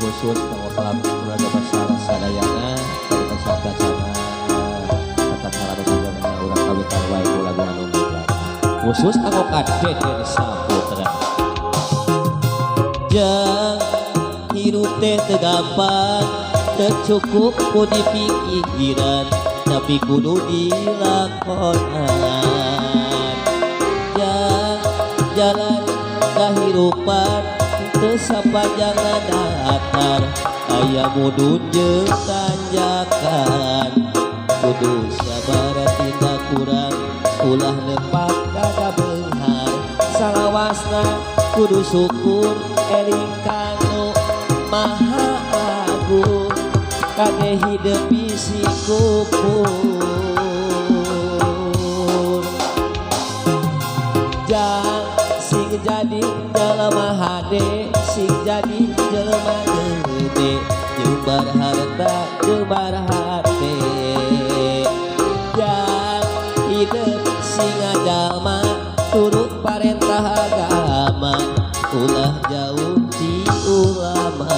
khusus kanggo keluarga besar sadayana dari kesehatan tetap selalu saja urang kawitan wae ku lagu anu migran khusus kanggo Kadek dari Saputra. Jang hirup teh teu gampang teu cukup ku dipikiran tapi kudu dilakonan. Jang jalan kahirupan teu sapanjang datar aya mudun jeung tanjakan kudu sabar tindak kurang ulah nepak dada beunghar salawasna kudu syukur eling kanu maha agung kade hidup bisi kupur. Jang sing jadi jelema hade sing jadi jelema gede jembar harta jembar hate. Jang hidup sing jalma turut parentah agama ulah jauh di ulama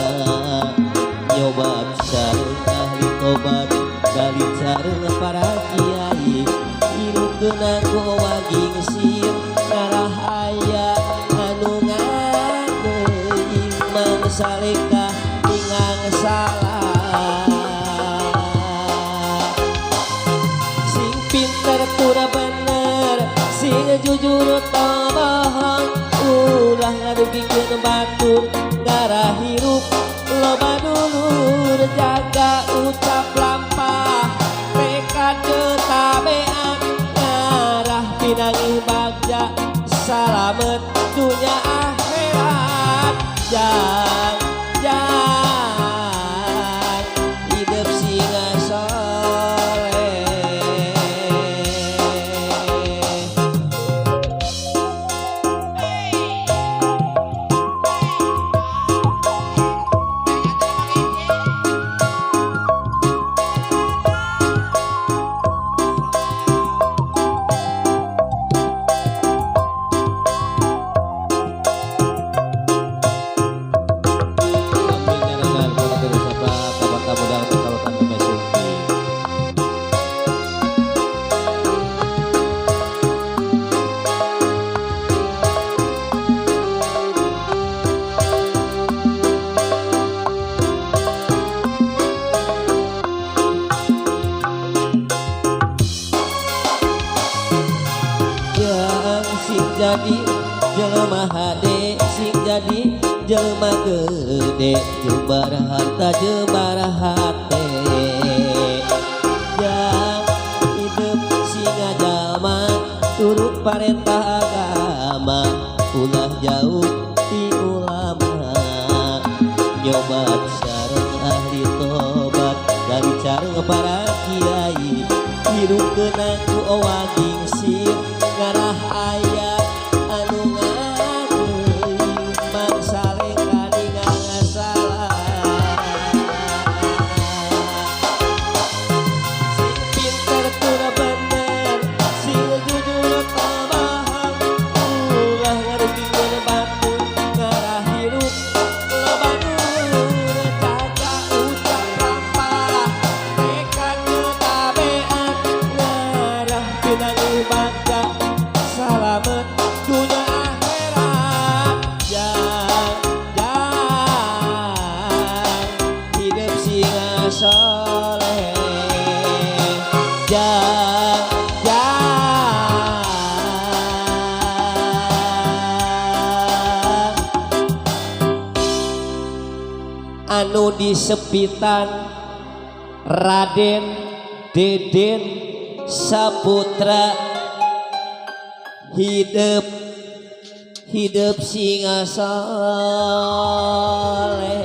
nyobat sareng ahli tobat dari sareng para kiai hirup geunang ku waging sir narah aya anu ngageuing mangsaleka ningang salah sing pinter pura bener sing jujur teu bohong ulah ngadugikeun batur darah hirup loba dulur jaga ucap lampah tekad tabean ngarah pinangih bagja salamet dunya akhirat. Jang jang hidup singa soleh. Jadi jelema hade sing jadi jelema gede jembar harta jembar hate. Jang hidup singa jalma turut parentah agama ulah jauh ti ulama nyobat sareng ahli tobat dari sareng para kiai hirup geunang ku waging sir ngarah aya anu ngageuing mangsaleka ningang salah sing pinter teu bener sing jujur teu bohong ulah ngadugikeun batur ngarah hirup loba dulur jaga ucap lampah tekad tabean ngarah pinangih bagja salamet dunya akhirat. Jang jang hidup singa soleh. Jang jang anu disepitan Raden Deden Saputra hidup singa soleh.